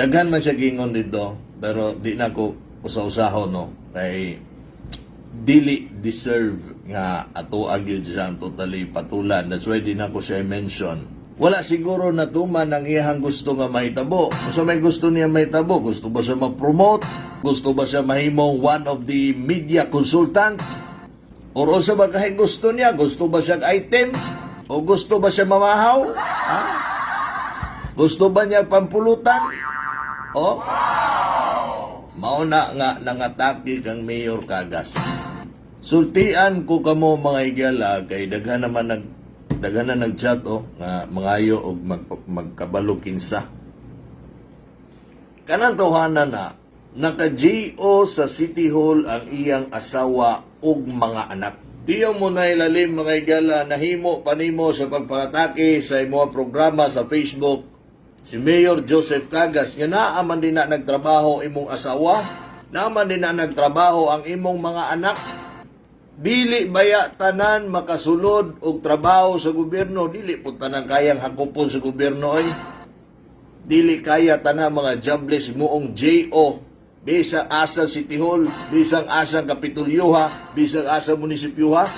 Daghan man siya gingon dito, pero di na ko usa-usahon, no? Kay dili deserve nga ato agyud siyang totally patulan. That's why di na ko siya mention. Wala siguro natuman ang iyang gusto nga mahitabo. Kung may gusto niya mahitabo, gusto ba siya ma-promote? Gusto ba siya mahimong one of the media consultant? Or sa ba kahit gusto niya? Gusto ba siya item? O gusto ba siya mamahaw? Ha? Gusto ba niya pampulutan? O? Mauna nga nangatake kang Mayor Cagas. Sultian ko kamo mga igala kay daghan na nag-chat nga mangayo og magkabalo kinsa. Kanang tawhanan na naka-GO sa City Hall ang iyang asawa ug mga anak. Tiyaw mo na ilalim mga igala, nahimo panimo sa pagpatake sa imong programa sa Facebook si Mayor Joseph Cagas nga naaman din na nagtrabaho imong asawa, naaman din na nagtrabaho ang imong mga anak. Dili baya tanan makasulod og trabaho sa gobyerno, dili po tanan kayang hakupon sa gobyerno ay. Dili kaya tanan mga jobless moong JO. Bisang asa City Hall, bisang asa Kapitolyoha, bisang asa munisipyoha.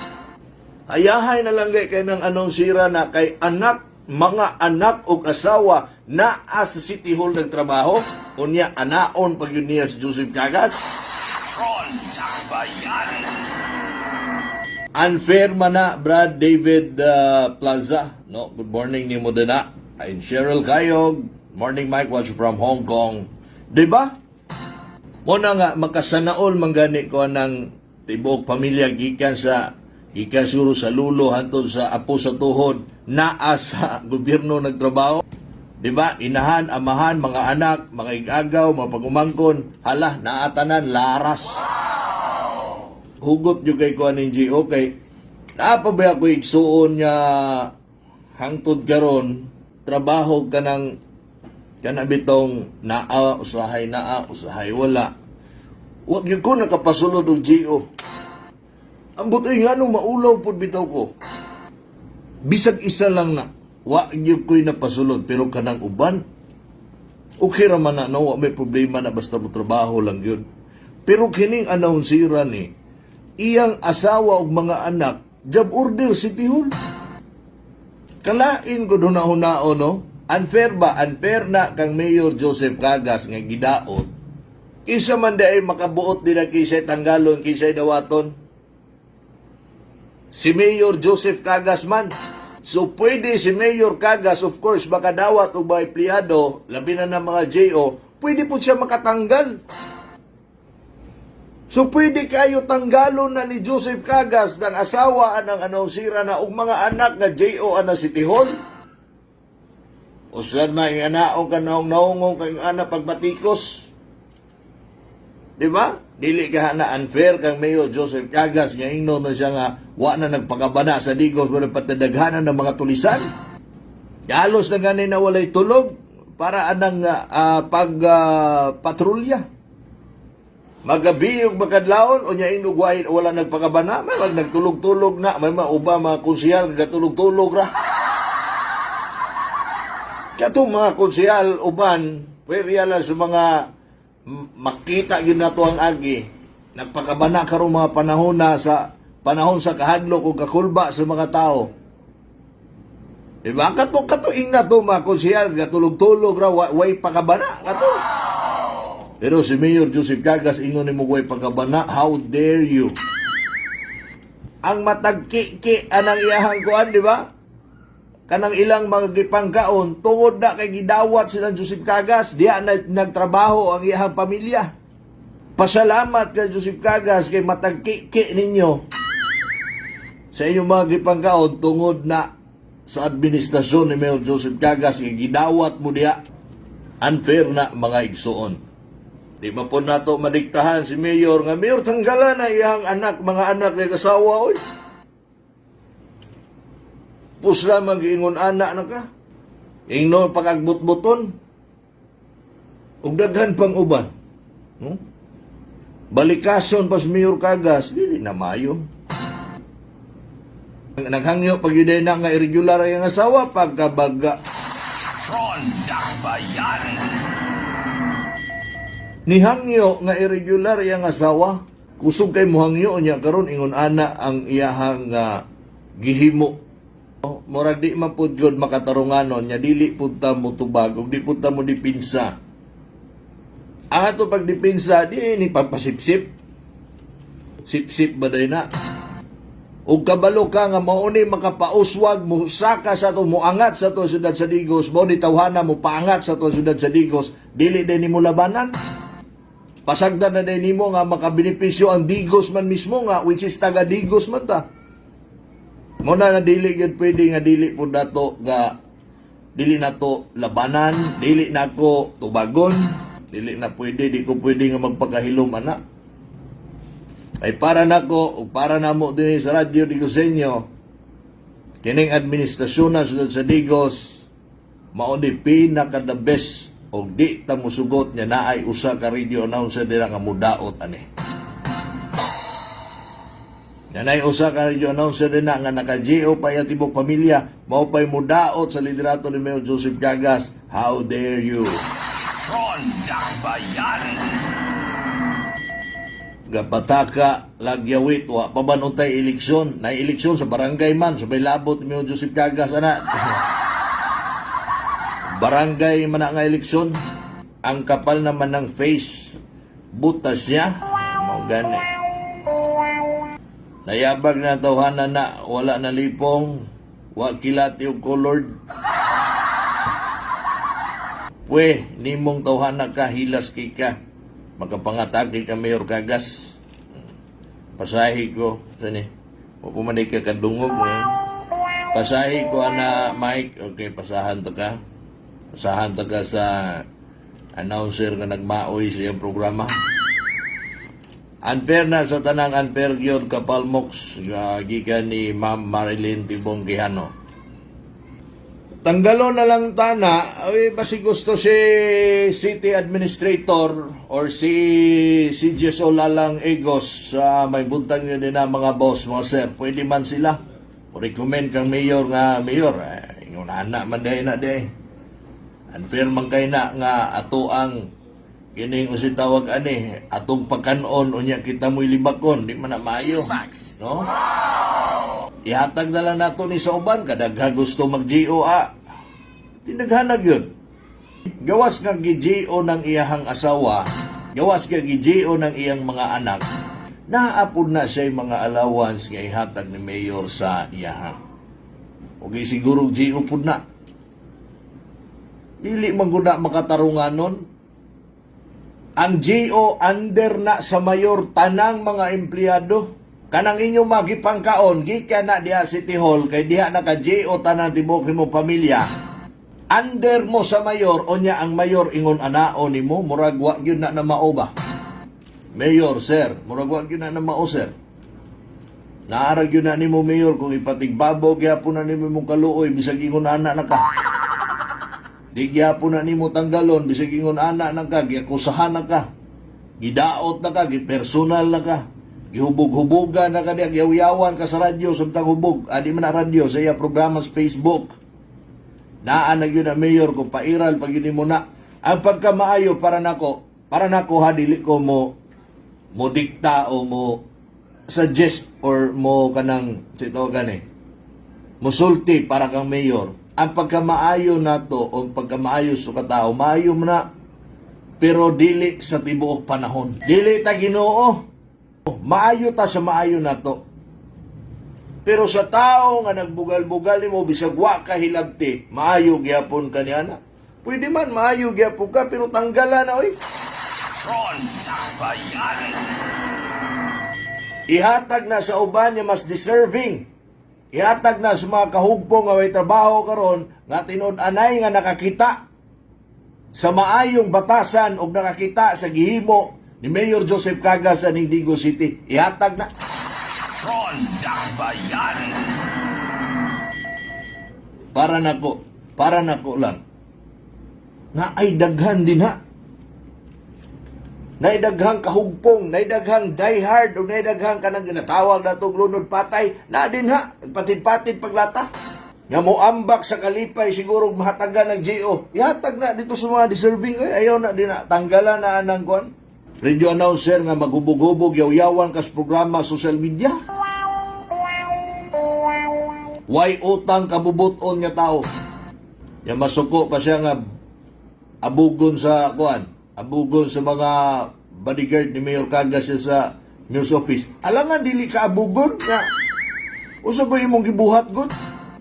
Hayahay na lang kay ng anong sira na kay anak, mga anak o asawa na sa City Hall nagtrabaho. Unya anaon pag yun niya si Joseph Cagas. Unfair man na, Brad David Plaza. No? Good morning ni Modena. I'm Cheryl Kayog. Morning Mike, watch from Hong Kong. Diba? Muna nga, makasanaol manggani ko ng tibok pamilya gikan siguro sa lulo hantod sa apo sa tuhod naa sa gobyerno nagtrabaho. Diba? Inahan, amahan, mga anak, mga igagaw, mga pagumangkon, hala, naatanan, laras. Hugot yung kay kuha ng GO kay naapabay ako igsuon niya hangtod karon trabaho ka ng kanabitong usahay wala. Huwag yun ko nakapasulod ng GO. Ang butoy nga nung maulaw po bitaw ko. Bisag isa lang na huwag yun ko'y napasulod pero kanang uban. Okay raman na huwag may problema na basta mo trabaho lang yun. Pero kining announceran iyang asawa ug mga anak, job order City Hall. Kalain ko doon na no? Unfair ba? Unfair na kang Mayor Joseph Cagas nga gidaot. Kisa man ay makabuot nila kisay tanggalon, kisay dawaton. Si Mayor Joseph Cagas man. So pwede si Mayor Cagas, of course, makadawat o ba empleyado, labi na ng mga JO, pwede po siya makatanggal. So pwede kayo tanggalon na ni Joseph Cagas ng asawa ng anonsira na ug mga anak na JO na City Hall. O saan na yung anaong ka naungong kang anak pagbatikos. Diba? Dili ka na unfair kang Mayor Joseph Cagas nga ingno na siya nga wa na nagpakabana sa Digos wala patadaghanan ng mga tulisan. Halos na ganin na walay tulog para anang pagpatrolya. Magabi yung makadlaon, o niya inugwain, wala nagpakabana, may nagtulog-tulog na, may mauba mga konsihal, nagtulog-tulog ra. Katong mga konsihal, uban, pwede lang sa mga makita yun na to ang agi, nagpakabana karong mga panahon sa kahadlok o kakulba sa mga tao. Diba? Katuing na to mga konsihal, nagtulog-tulog ra, way pakabana, kato. Pero si Mayor Joseph Cagas ingon ni mo way pagkabana, how dare you? Ang matagki-ki anang iyahang kuan, di ba? Kanang ilang mga gipangkaon tungod na kay gidawat sila Joseph Cagas, diya nagtrabaho ang iyahang pamilya. Pasalamat kay Joseph Cagas kay matagki-ki ninyo sa inyong mga gipangkaon tungod na sa administrasyon ni Mayor Joseph Cagas kay gidawat mo diya. Unfair na mga igsuon. Di ba po nato madiktahan si Mayor nga, Mayor tanggalan na iyang anak, mga anak na kasawa, oy. Pusla mag-iingon anak na ka. Ingno pagagbut-buton. Ug daghan pang uban. Balikason pas Mayor Cagas, dili na mayo. Naghangyo pag yun na nga irregular ang asawa, pagkabaga. Ronda Bayan. Nihangyo nga irregular iyang asawa, kusog kay muhangyo niya karon ingon ana ang iyahang gihimo. Murag di man pud gyud makatarunganon nya dili pud ta mo tubag ug di pud ta mo dipinsa. Ang ato pagdipinsa di ni papasipsip. Sipsip baday na. Ug kabalo ka nga mao ni makapauswag mo saka sa to moangat sa to syudad sa Digos, mao ni tawhana mo paangat sa to syudad sa Digos, dili din nimo labanan. Pasagdan na din nimo nga makabenepisyo ang Digos man mismo nga which is taga Digos man ta. Muna na dili gid pwede nga dili po dato nga dili na to labanan, dili na ko tubagon, dili na pwede, di ko pwede nga magpakahilom ana. Ay para nako o para namo din sa radyo Digoseño, kining administrasyon na sa Digos mao ni pinaka the best og di ta musugot nga naay usa ka radio announcer dira nga mudaot ani. Nanay usa ka radio announcer din na nga naka-GO pa yung tibok pamilya, mao pa'y mudaot sa liderato ni Mayor Joseph Llagas. How dare you? Rondang Bayan. Gapataka, lagyawit, wa pa ba nuntay eleksyon? Na eleksyon sa barangay man, sa labot ni Mayor Joseph Llagas, ana. Barangay man na nga eleksyon, ang kapal naman ng face, butas niya, mau gani. Nayabag na tawhanan na wala na lipong, wa kilati og colored. Pwe, nimong tawhana ka, hilas ka, makapangatake ka Mayor Llagas. Pasahi ko, sani, pupumanay ka kadungog ngayon. Pasahi ko ana Mike, okay, pasahan ta ka. Pasahan ta ka sa announcer nga nagmaoy sa iyang programa. Unfair na sa tanang unfair gyud kapalmoks gikan ni Ma'am Marilyn Tibong Quijano. Tanggalon na lang tana, ay basi gusto si city administrator or si CGSO Lalang Egos sa may buntang yun din na mga boss, mga sir, pwede man sila. Recommend kang mayor nga mayor, ingon anak man day na day. Unfair man kay na nga ato ang kining usi tawag ani atong pagkanon unya kita mo ilibakon di man na maayo, no? Ihatag na lang nato ni sa uban kadagha gusto mag-GO tinaghanag yun. Gawas nga gi-GO ng iyahang asawa, gawas nga gi-GO ng iyang mga anak, naapod na siya mga allowance nga ihatag ni mayor sa iyaha. Okay, siguro GO pud na. Dili man gud na makatarunganon. Ang GO under na sa mayor tanang mga empleyado. Kanang inyong magipangkaon, gikan na diha City Hall, kay diha naka-GO tanang tibok mo pamilya. Under mo sa mayor, o niya ang mayor ingon anao ni mo, murag wa yun na mao ba? Mayor, sir, murag wa yun na mao, sir. Naarag yun na ni mo, mayor, kung ipatigbabaw, kaya po na ni mo mong kaluoy, bisag ingon anak na ka. Di gyapon na nimo tanggalon bisag ingon ana na ka, giakusahan na ka. Gidaot na ka, gipersonal na ka. Gihubog-hubogan na ka diya, giyaw-yawan ka sa radyo samtang hubog. Adi man na radyo sa iya programa sa Facebook. Naan na yun na mayor ko pairal pag yun mo na. Ang pagkamaayo para nako ha dili ko mo dikta o mo suggest or mo kanang sito gani. Musulti para kang mayor. Ang pagkamaayo na to, o pagkamaayo sa katao, maayo mo na, pero dili sa tibuok panahon. Dili ta Ginoo. Maayo ta sa maayo na to. Pero sa tao nga nagbugal-bugal mo, bisag wa ka hilabti, maayo gyapon ka niya na. Pwede man, maayo gyapon ka, pero tanggalan na, oy. Ihatag na sa uban niya mas deserving. Ihatag na sa mga kahugpong nga may trabaho karon nga tinud-anay nga nakakita sa maayong batasan o nakakita sa gihimo ni Mayor Joseph Llagas sa Digos City. Ihatag na. Rondang Bayan. Para nako lang. Na ay daghan din ha. Naidaghang kahugpong, naidaghang diehard, o naidaghang kanang ginatawag na itong lunod patay, na din ha, patid-patid paglata. nga moambak sa kalipay siguro mahatagan ng GO. Ihatag na dito sa mga deserving. Ayaw na din na tanggalan na anang kuan. Radio announcer nga maghubog-hubog yaw-yawan kas programa social media. Way utang kabubuton nga tao. Ya masuko pa siya nga abugon sa kuan, abugon sa mga bodyguard ni Mayor Cagas sa news office. Alangan dili ka abugon nga usa ba imong gibuhat gud?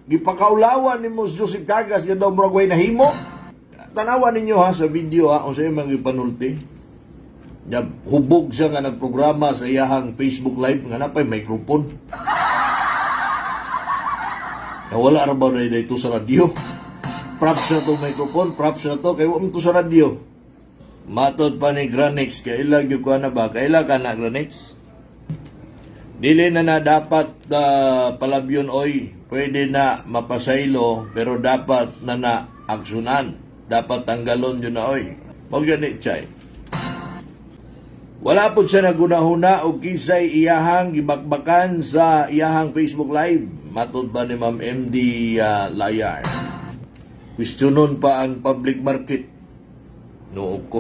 Gipakaulawan nimo si Joseph Cagas nga daw murag way nahimo. Tanawan ninyo ha sa video ha unsa imong gipanulti. Ya hubog siya nga nagprograma sa iyahang Facebook live nga napay microphone. Wala ra ba na dito sa radio? Props na to microphone, props na to, kaya wala to sa radio. Matod pa ni Granex, kailag yung kuha na ba? Kailag ka na, Granex? Dili na dapat palabyon oy, pwede na mapasaylo, pero dapat na aksyonan. Dapat tanggalon yun na oy. Huwag ganit, Chay. Wala po siya nagunahuna o kisay iyahang gibakbakan sa iyahang Facebook Live. Matod ba ni Ma'am MD Layar? Questionon pa ang public market. Noog ko.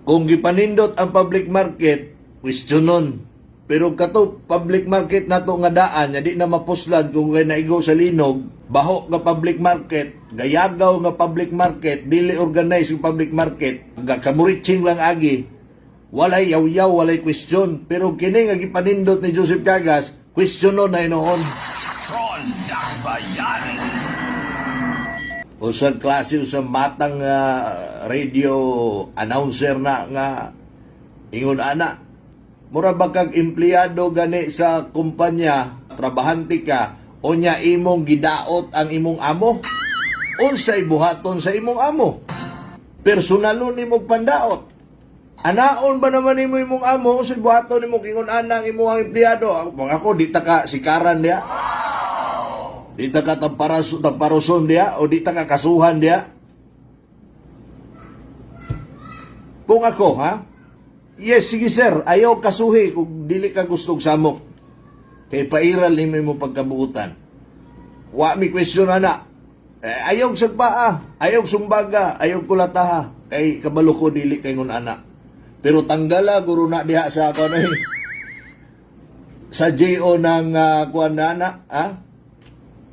Kung gipanindot ang public market, questionon. Pero kato public market nato nga daan, di na mapuslan kung kay naigo sa linog, baho nga public market, gayagaw nga public market, dili organize yung public market, kamuritsing lang agi, walay yaw-yaw, walay question. Pero kini nga gipanindot ni Joseph Cagas, questionon na inoon. Ron Dakbayan. O sa klase o sa matang radio announcer na nga ingon ana. Mura ba kag empleyado gani sa kumpanya, trabahante ka, o nya imong gidaot ang imong amo? Unsay buhaton sa imong amo? Personalon nimo pandaot. Anaon ba naman nimo imong amo? Unsay buhaton nimo kingon ana ang imong empleyado? Ako di ta ka sikaran dia. Di ta ka tamparoson dia o di ta ka kasuhan dia. Kung ako, ha? Yes, sige sir, ayaw kasuhi kung dili ka gustong samok. Kay pairal ni mo pagkabuutan. Wa mi question na. Ayaw sagpaa, ayaw sumbaga, ayaw kulataha. Kay kabalo ko dili kay ngun ana. Pero tanggala guro na diha sa ako na sa JO ng kuan na ana, ha?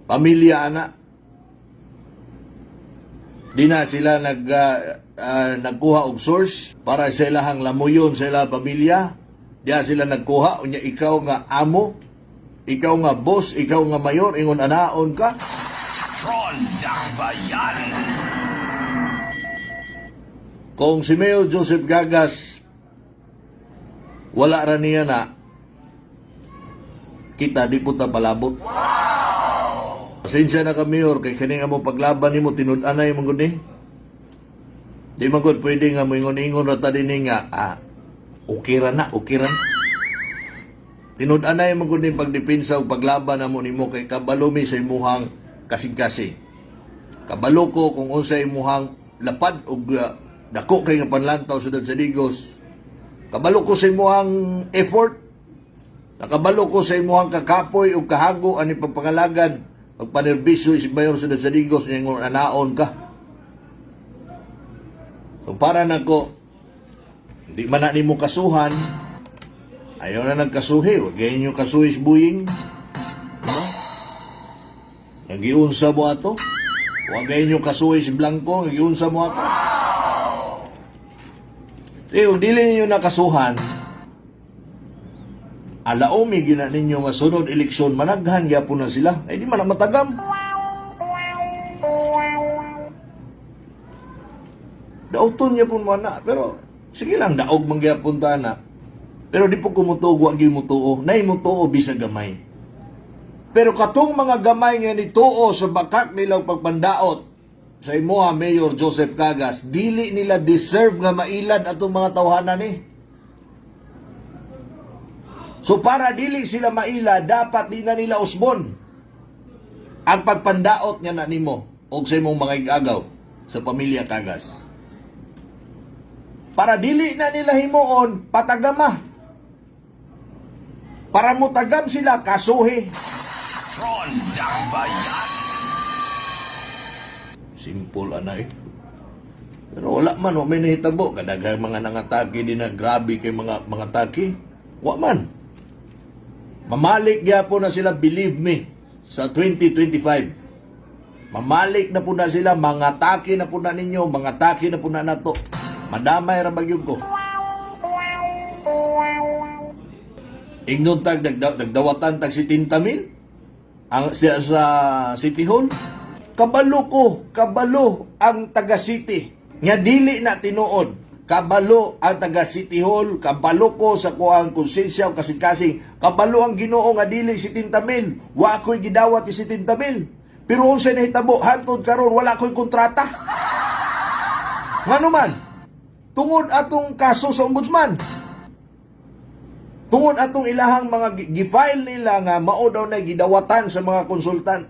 Pamilya ana. Di na sila nagkuha og source para sa ilahang lamuyon sa ilang pamilya. Diya sila nagkuha unya ikaw nga amo, ikaw nga boss, ikaw nga mayor, ingon anaon ka. Ron Dakbayan. Kung si Mayor Joseph Cagas wala ra niya na, kita di po ta palabot. Pasensya na ka, Mayor, kay kaning mo paglaban nimo tinud-an na yung gud ni. Di man gud pwede nga mo ingon-ingon ra ta dinhi nga okay ra na. Tinud-an na yung gud ni pagdepensa ug paglaban namo nimo kay kabalo mi sa imuhang kasing-kasing. Kabalo ko kung unsa imuhang lapad ug dako kay nga panlantaw sudad sa Digos. Kabalo ko sa imuhang effort. Nakabalo ko sa imuhang kakapoy ug kahago ani pagpangalagad. Pagpanerbisyo isbayor sa Digos nga anaon ka. So para nako, hindi man na nimo kasuhan, ayaw na nagkasuhi. Huwag ganyan yung kasuhi is buying. Diba? Nagiunsa mo ato. Huwag ganyan yung kasuhi is blanco. Nagiunsa mo ato. So, dili ninyo nakasuhan, alaomi gina ninyo nga sunod eleksyon managhan gyapon na sila ay di man na matagam. Daoton niya pun mana pero sige lang daog man gyapon ta na. Pero di po kumutuo wa gyud mutuo, nay mutuo bisag gamay. Pero katong mga gamay nga nituo sa bakak nila pagpandaot sa imuha Mayor Joseph Cagas, dili nila deserve nga mailad atong mga tawhanan ni. So para dili sila maila, dapat di na nila usbon ang pagpandaot nga na nimo o sa imong mga igagaw sa pamilya Cagas. Para dili na nila himuon, patagama. Para mutagam sila, kasuhi. Ronda Bayan. Simple anay. Pero wala man, may nahitabo. Kadaghang mga nangatake din na grabe kay mga take. Wa man. Mamalik gyapon na sila, believe me, sa 2025. Mamalik na po na sila, mga take na po na ninyo, mga take na po na nato. Madamay ra bagyog ko. Ingnon tag nagdawatan tag si Tintamil ang sa City Hall. Kabalo ang taga City. Nga dili na tinuod. Kabalo ang taga City Hall, kabalo ko sa kuang konsensya o kasing-kasing. Kabalo ang Ginoo nga dili si Tintamil. Wa ko'y gidawat si Tintamil. Pero unsay nahitabo hantod karon wala ko'y kontrata. Ngano man? Tungod atong kaso sa ombudsman. Tungod atong ilahang mga gifile nila nga mao daw na gidawatan sa mga konsultan.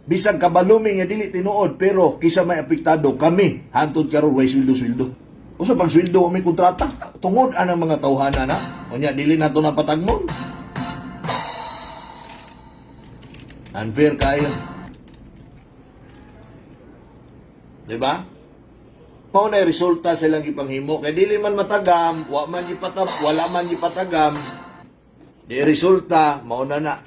Bisag kabalumi nga dili tinuod pero kisa may apektado kami hantod karon way sweldo-sweldo. Usa pag sweldo may kontrata tungod anang mga tawhana na. Unya dili nato napatagmon. Unfair kayo. Diba? Mao na resulta sa ilang ipanghimo kay dili man matagam, wala man ipatagam. Di resulta mao na